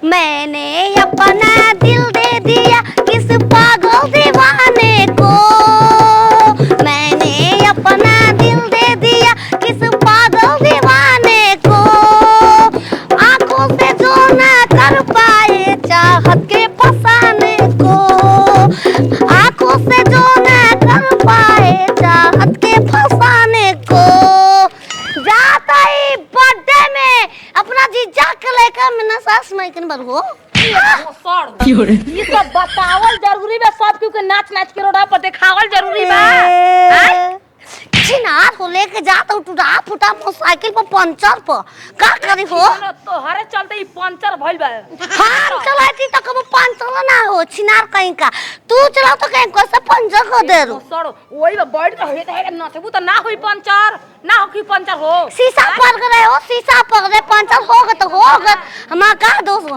मैंने अपना दिल दे दिया किस पागल दीवाने को। मैंने अपना दिल दे दिया किस पागल दीवाने को। आंखों से जो ना कर पाए चाहत के फसाने को। आंखों से जो ना कर पाए चाहत के फसाने को। जाता ही बर्थडे में अपना जीजा के लेकर मैंने सास माई के बार हो ये सब बतावल जरूरी बा। सब क्यों के नाच नाच के रोड पर देखावल जरूरी बा। चिनार हो लेके जाता हूँ टूटा फूटा मोटरसाइकिल पर पंचर पर का करी हो। तो हरे चलते ही पंचर भइल बा। हम चलाती तो कब पंचर ना हो चिनार कहीं का। तू चलाओ तो कहीं कैसे पंचर कर दे रो। सर वही बा बैठ के हे नचबू तो ना होई पंचर। ना हो की पंचर हो। शीशा पर गए हो शीशा पर गए पंचर होगा तो होगा। हमारा का दोस्त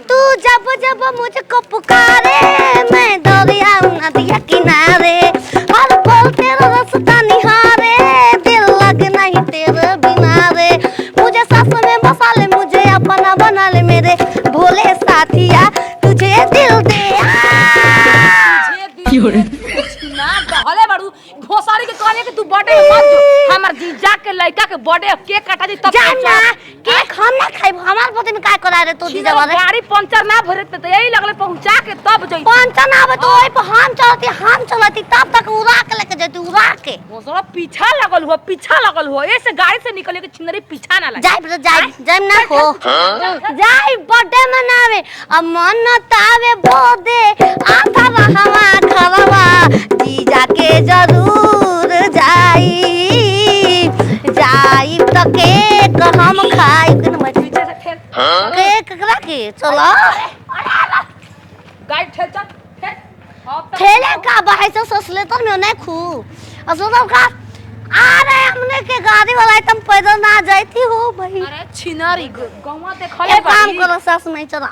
तू जब जब मुझको पुकारे मैं दौड़िया नदिया किनारे और पल तेरा रास्ता निहारे दिल लग नहीं तेरे बिना रे। मुझे सास में बसा ले मुझे अपना बना ले मेरे भोले साथिया तुझे दिल दे। ना बहले बड़ू घोसारी के कहले कि तू बर्थडे मत जो। हमर जीजा के लड़का के बर्थडे केक काटा दी तब जान ना केक हम ना खाइब। हमार पति में काय करा रे तू जीजा वाले गाड़ी पंचर ना भरत तो यही लगले पहुंचा के तब जई। पंचर ना आवे तो ओई पर हम चलती तब तक उड़ा के लेके जती उड़ा के। वो साला पीछा लगल हो ऐसे गाड़ी से निकले के छिनरी पीछा ना लगे। जाई ना हो जाई बर्थडे मनावे अब मन तावे बोदे आधा रहवा खरवा जीजा के जरूर जाई तो केक हम खाई पीछे से ठेल केक करा के चलो गाड़ी ठेल चल ठेले का बाहर से ससले तो मैं नहीं खू असो का आ रहे हमने के गाड़ी वाला तुम पैदल ना जाती हो भाई। अरे छिनारी गौवा देखले एक काम करो सास नहीं चला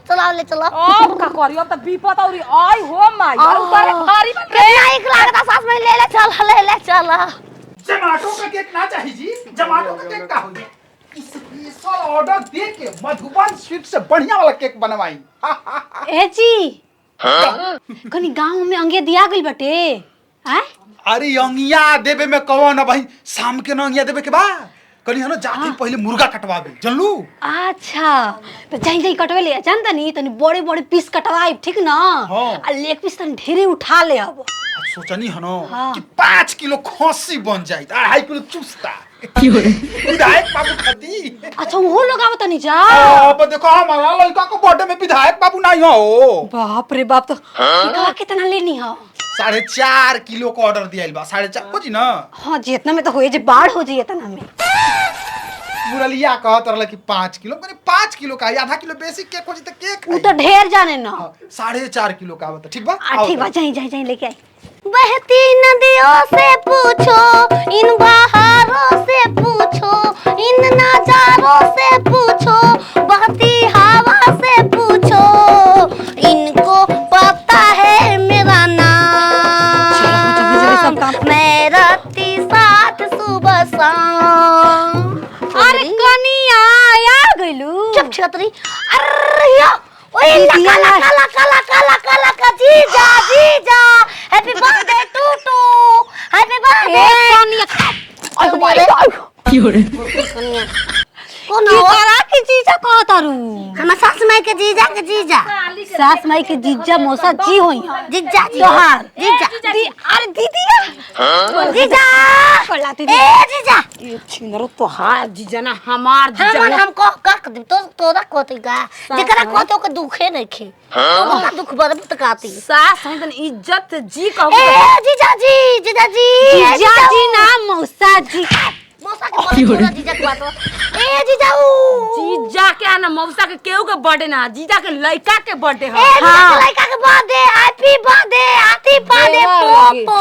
चलाओ ले चलो अब का करी अब त विपत औरी आई हो माई और उतारे भारी में नहीं लगता सास में ले चल जमाटो का केक ना चाहिए जी। जमाटो का केक का हो गया स्पेशल ऑर्डर दे के मधुबन स्वीट से बढ़िया वाला केक बनवाई। ए जी कनी गांव में अंगे दिया गइल बटे हैं। अरे अंगिया देवे में कहो ना भाई शाम के ना अंगिया देवे के बा कनी हनो जाती पहले मुर्गा कटवाबे जानलू। अच्छा तो जाई कटवे ले जानता नहीं तनी बड़े बड़े पीस कटवाई ठीक ना। हाँ। आ लेग पीस तनी ढेरे उठा ले अब सोचनी हनो हाँ। कि 5 किलो खस्सी बन जाए 2.5 किलो चुस्ता विधायक बाबू खाती। अच्छा वो लोग आवत नहीं जा। अब देखो हमारा लड़का को बर्थडे में विधायक बाबू नहीं हो। बाप रे बाप तो कितना लेनी हो। 4.5 किलो का ऑर्डर दिया बा 4.5 हो जी ना। हाँ जितना में तो होए जे बाढ़ हो जाए तना में मुरलिया कहत रहल कि 5 किलो मैंने 5 किलो का आधा किलो बेसिक केक हो जी तो केक वो तो ढेर जाने ना। 4.5 किलो का बता ठीक बा। ठीक बा जाई लेके आई। बहती नदियों से पूछो इन बहारों से पूछो इन नजारों से पूछो बहती हवा से पूछो इनको पता है मेरा नाम मैं रहती साथ सुबह शाम। अरे कनिया आ गइलू चुप छतरी अरे यो ओए काला जीजा हैप्पी बर्थडे टूटू हैप्पी बर्थडे कौन की हो करा के जीजा कहतारू। हम सास माई के जीजा सास माई के जीजा मौसा जी होई जीजा तोहार जीजा अरे दीदी जीजा कोलाती ए जीजा ये छिनरो तोहार जीजा ना हमार जीजा हमको कक तो तोरा कोतेगा जेकरा कोतो के दुखे नहीं खे तो दुख बरबत काती सास है तन इज्जत से जी कहू। ए जीजा जी ना मौसा जी मौसा के बोला जीजा के बात ए जीजा जीजा के ना मौसा के केहू के बर्थडे ना जीजा के लड़का के बर्थडे है। ए जीजा के लड़का के बर्थडे हैप्पी बर्थडे आती बर्थडे पोपो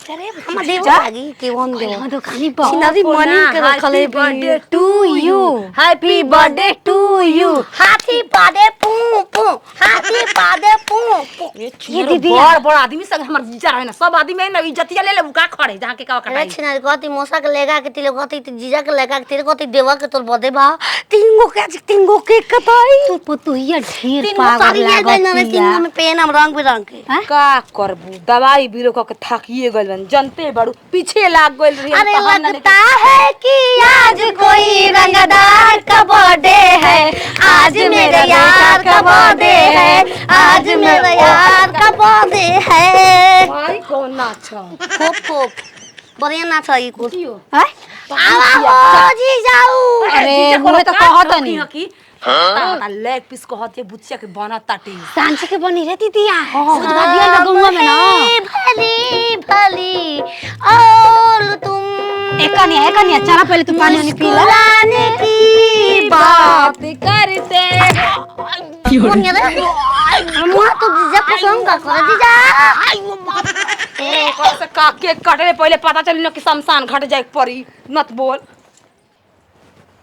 हम देव लागी के वन देव हम तो खाली बहुत सिनारी मनी के रखले birthday to you happy birthday to you हाथी पादे पू पू हाथी पादे पू पू ये दीदी बड़ बड़ आदमी संग हमर जीजा रहे ना सब आदमी में ना इज्जतिया ले ले का खड़े जहां के का अरे कटाई छिनारी कहती मौसा के लेगा के तिले कहती जीजा के लेगा के तेरे कहती देवा के तोर बदे बा तीन गो के कटाई तू पतुइया ढेर तीन गो पागल साड़ी ले गई ना लागत तीन गो में पेन हम रंग बिरंग के का करबू दवाई बीरो क के थकिए गइल बन जनते बड़ू पीछे लाग गइल रही अरे लगता है कि आज कोई रंगदार का बर्थडे है आज मेरे यार का बर्थडे है आज मेरे यार का बर्थडे है भाई कौन नाच खूब खूब बढ़िया नाच है कुछ कियो हैं आवा हो जी जाऊ अरे मुझे तो कहत नहीं की ता लेग पीस कहत ये बुच्चिया के बना ताटी सांझ के बनी रे दीदिया सुधवा दिया ना गंगा में ना भली भली और तुम एकनिया चला पहले तू पानी वानी पी ले मुस्कुराने की बात करते कौन है रे मुआ तो जीजा पसंद का कर जीजा ए कैसे का केक काटे पहले पता चली न कि शमशान घाट जाए पड़ी मत बोल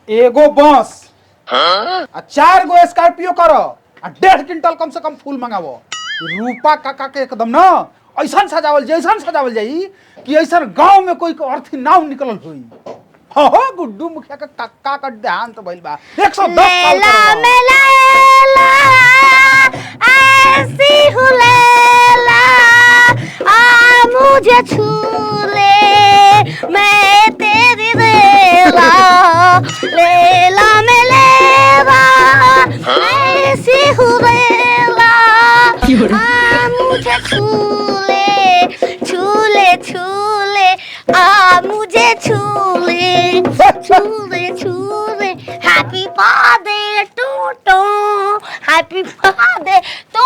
एगो बस आ 4 गो स्कॉर्पियो करो आ 1.5 क्विंटल कम से कम फूल मंगावो रूपा काका के एकदम ना ऐसा सजावल जाई कि ऐसा गांव में कोई के अर्थी नाव निकलल होई हो गुड्डू मुखिया के काका का ध्यान तो भइल बा 110 साल लैला में लैला ऐसी हूँ लैला आ मुझे छू ले मैं तेरी लैला लैला में लैला ऐसी हूँ लैला आ मुझे छू ले आ मुझे छू ले happy birthday to happy birthday to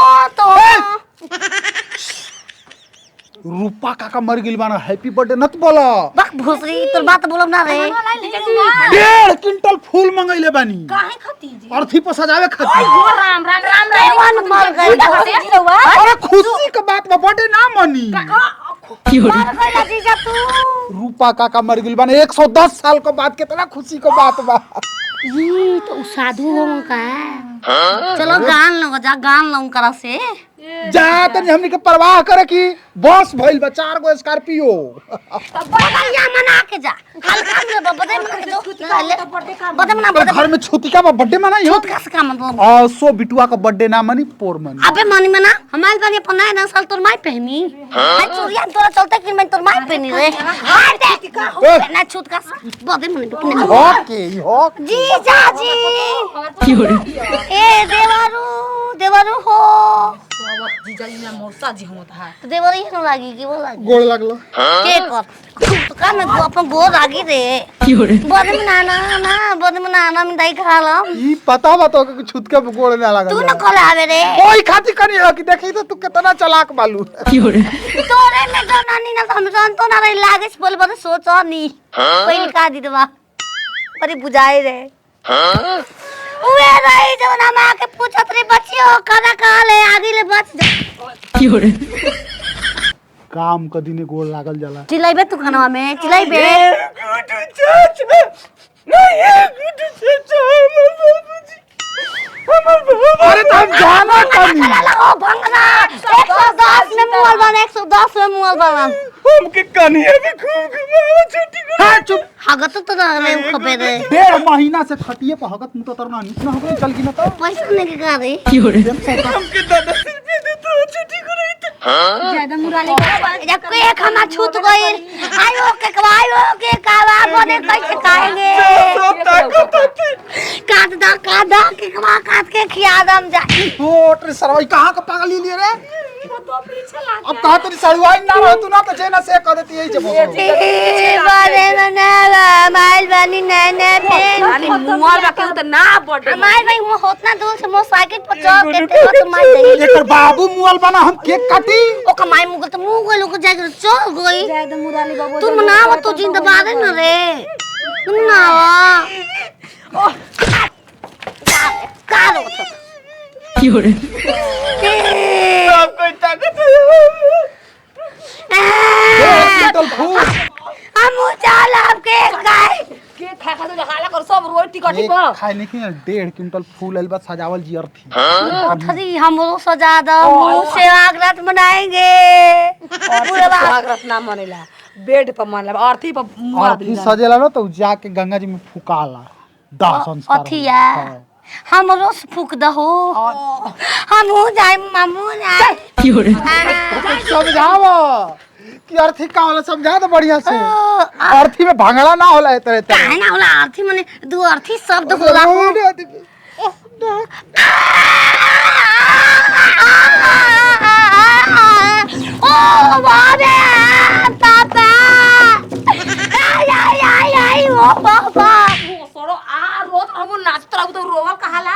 Rupa काका मर गेल बाना हैप्पी बर्थडे नत बोला बक भोसरी तोर बात बोलब ना रे 1.5 क्विंटल फूल मंगैले बानी काहे खती जी अर्थी पर सजावे खातिर ओ राम राम राम राम वन मर गई अरे खुशी के बात बा बर्थडे ना मनी मर गई जीजा तू रूपा काका मर गेल बाना 110 साल के बाद कितना खुशी के बात बा ये तो साधु हो का चलो गान लो करा से जा तनी हमनी के परवाह करे कि बस भइल बा 4 गो स्कॉर्पियो बढ़िया मना के जा हल्का में बदे मना के जो बदे मना पर घर में छुतिका बा बर्थडे मनाई हो का से का मतलब आ सो बिटुआ का बर्थडे ना मनी पोर मनी अबे मनी मना हमारे बारे पर ना साल तोर माई पहनी हां चोरिया तोरा चलते कि मैं तोर माई पहनी रे हां देख ना छूट का बदे मनी ओके हो जीजा जी ए देवारू हो जीजा जी मेरा मौसा जी होता है देवरी न लागी कि वो लागी गोड़ लागलो के कर का में अपन गोर लागी रे बदम नाना में दाई खा ला ई पता बा तो कि छुतके पे गोड़ ना लागल तू न कल आवे रे कोई खाती कनी हो कि देखी तो तू कितना चालाक बालू तोरे में तो नानी ना समझन तो ना रे लागे बोल बद सोच नी पहिल का दी दवा अरे बुझाई रे उए रही जो ना मां के पूछत रे बच्चियो खाना खा ले आगे ले बच जा काम क दिने गोड़ लागल जाला चिल्लाइबे तू खाना में चिल्लाइबे अरे तुम जाना कनी लगाओ भंगना 110 में मुअल बना 110 में मुअल बना हमके कनिया भी खूब घुमावा छुट्टी को हां चुप हगत तो ना रे खबे रे 1.5 महीना से खटिए पर हगत मुंह तो तरना निकना हो गई चल की ना तो पैसा ने के का रे हमके 10 रुपए दे तो छुट्टी को रही तो ज्यादा मुराले जब के खाना छूट गइल आयो के कावा बने कैसे खाएंगे काट दा के कमा काट के खिया दम जा होट रे सरवाई कहां का पागल लिए रे अब कहां तेरी सड़वाई ना रह तू ना तो जेना से कह देती यही जब बारे ना माइल बनी नैने पे रानी मुआर रखे तो ना बर्थडे हमारे भाई वो होतना दूर से मोटरसाइकिल पर चढ़ के तो मार दे एकर बाबू मुअल बना हम केक काटी ओ कमाई मुगल तो मुंह गइल को जाके चल गई ज्यादा मुराले बाबू तू मनाव तो जिंदाबाद है ना रे मनावा ओ कालो तो अब कोई ताकत क्विंटल फूल हम चाल आपके खाए के खा खा तो हाला कर सब रोटी कटी एक पर खाए नहीं कि 1.5 क्विंटल फूल अलबा सजावल जी अर्थी थरी हमरो सजा दो मुंह से आगरात बनाएंगे पूरा बात स्वागत ना मनेला बेड पर मनला अर्थी पर मुआ अर्थी सजेला ना तो जाके गंगा जी में फुकाला दाह संस्कार अथिया हमरो से फूक दहो हम हो जाए मामू जाए समझावा कि अर्थी का होला समझा दो बढ़िया से अर्थी में भांगड़ा ना होला है तरह तरह काहे ना होला अर्थी माने दो अर्थी शब्द होला ओ बाबे पापा आई ओ पापा सरो आ रोत हम नाचत रहू तो रोवल कहाला